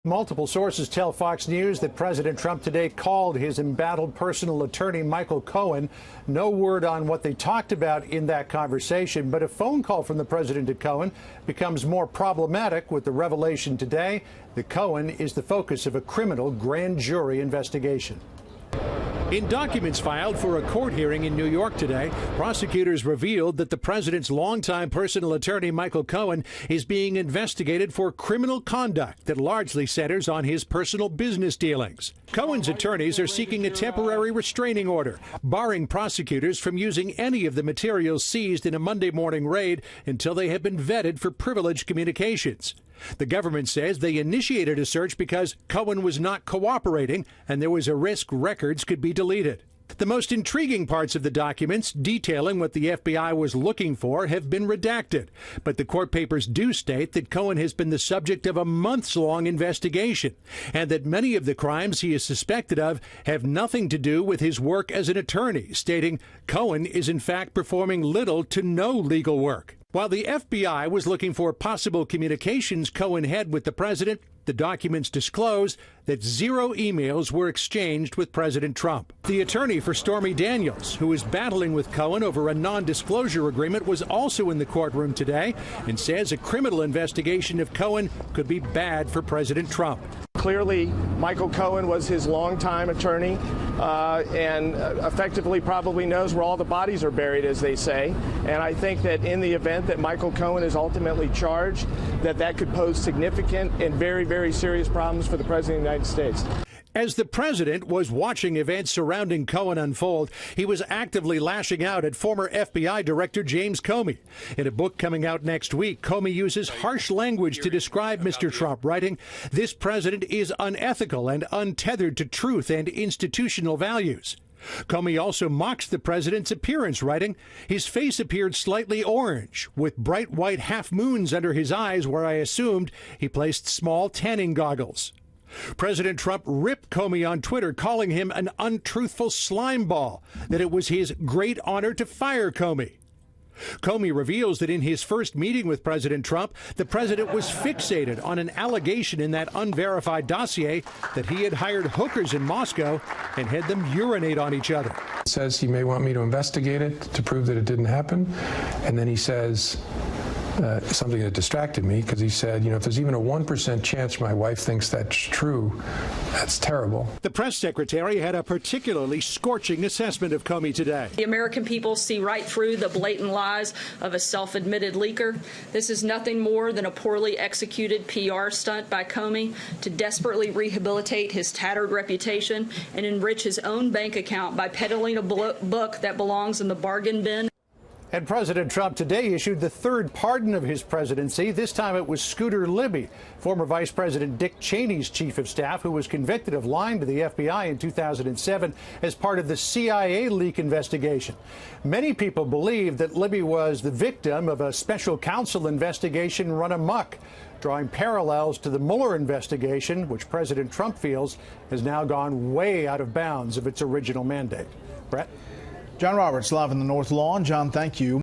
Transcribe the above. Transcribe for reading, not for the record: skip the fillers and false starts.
Multiple sources tell Fox News that President Trump today called his embattled personal attorney, Michael Cohen. No word on what they talked about in that conversation, but a phone call from the president to Cohen becomes more problematic with the revelation today that Cohen is the focus of a criminal grand jury investigation. In documents filed for a court hearing in New York today, prosecutors revealed that the president's longtime personal attorney, Michael Cohen, is being investigated for criminal conduct that largely centers on his personal business dealings. Cohen's attorneys are seeking a temporary restraining order, barring prosecutors from using any of the materials seized in a Monday morning raid until they have been vetted for privileged communications. The government says they initiated a search because Cohen was not cooperating and there was a risk records could be deleted. The most intriguing parts of the documents detailing what the FBI was looking for have been redacted, but the court papers do state that Cohen has been the subject of a months-long investigation and that many of the crimes he is suspected of have nothing to do with his work as an attorney, stating Cohen is in fact performing little to no legal work. While the FBI was looking for possible communications Cohen had with the president, the documents disclosed that 0 emails were exchanged with President Trump. The attorney for Stormy Daniels, who is battling with Cohen over a non-disclosure agreement, was also in the courtroom today and says a criminal investigation of Cohen could be bad for President Trump. Clearly, Michael Cohen was his longtime attorney and effectively probably knows where all the bodies are buried, as they say. And I think that in the event that Michael Cohen is ultimately charged, that could pose significant and very, very serious problems for the President of the United States. As the president was watching events surrounding Cohen unfold, he was actively lashing out at former FBI Director James Comey. In a book coming out next week, Comey uses harsh language to describe Mr. Trump, writing, "This president is unethical and untethered to truth and institutional values." Comey also mocks the president's appearance, writing, "His face appeared slightly orange, with bright white half moons under his eyes where I assumed he placed small tanning goggles." President Trump ripped Comey on Twitter, calling him an untruthful slimeball, that it was his great honor to fire Comey. Comey reveals that in his first meeting with President Trump, the president was fixated on an allegation in that unverified dossier that he had hired hookers in Moscow and had them urinate on each other. He says he may want me to investigate it to prove that it didn't happen, and then he says something that distracted me, because he said, if there's even a 1% chance my wife thinks that's true, that's terrible. The press secretary had a particularly scorching assessment of Comey today. The American people see right through the blatant lies of a self-admitted leaker. This is nothing more than a poorly executed PR stunt by Comey to desperately rehabilitate his tattered reputation and enrich his own bank account by peddling a book that belongs in the bargain bin. And President Trump today issued the third pardon of his presidency. This time it was Scooter Libby, former Vice President Dick Cheney's chief of staff, who was convicted of lying to the FBI in 2007 as part of the CIA leak investigation. Many people believe that Libby was the victim of a special counsel investigation run amok, drawing parallels to the Mueller investigation, which President Trump feels has now gone way out of bounds of its original mandate. Brett? John Roberts live in the North Lawn. John, thank you.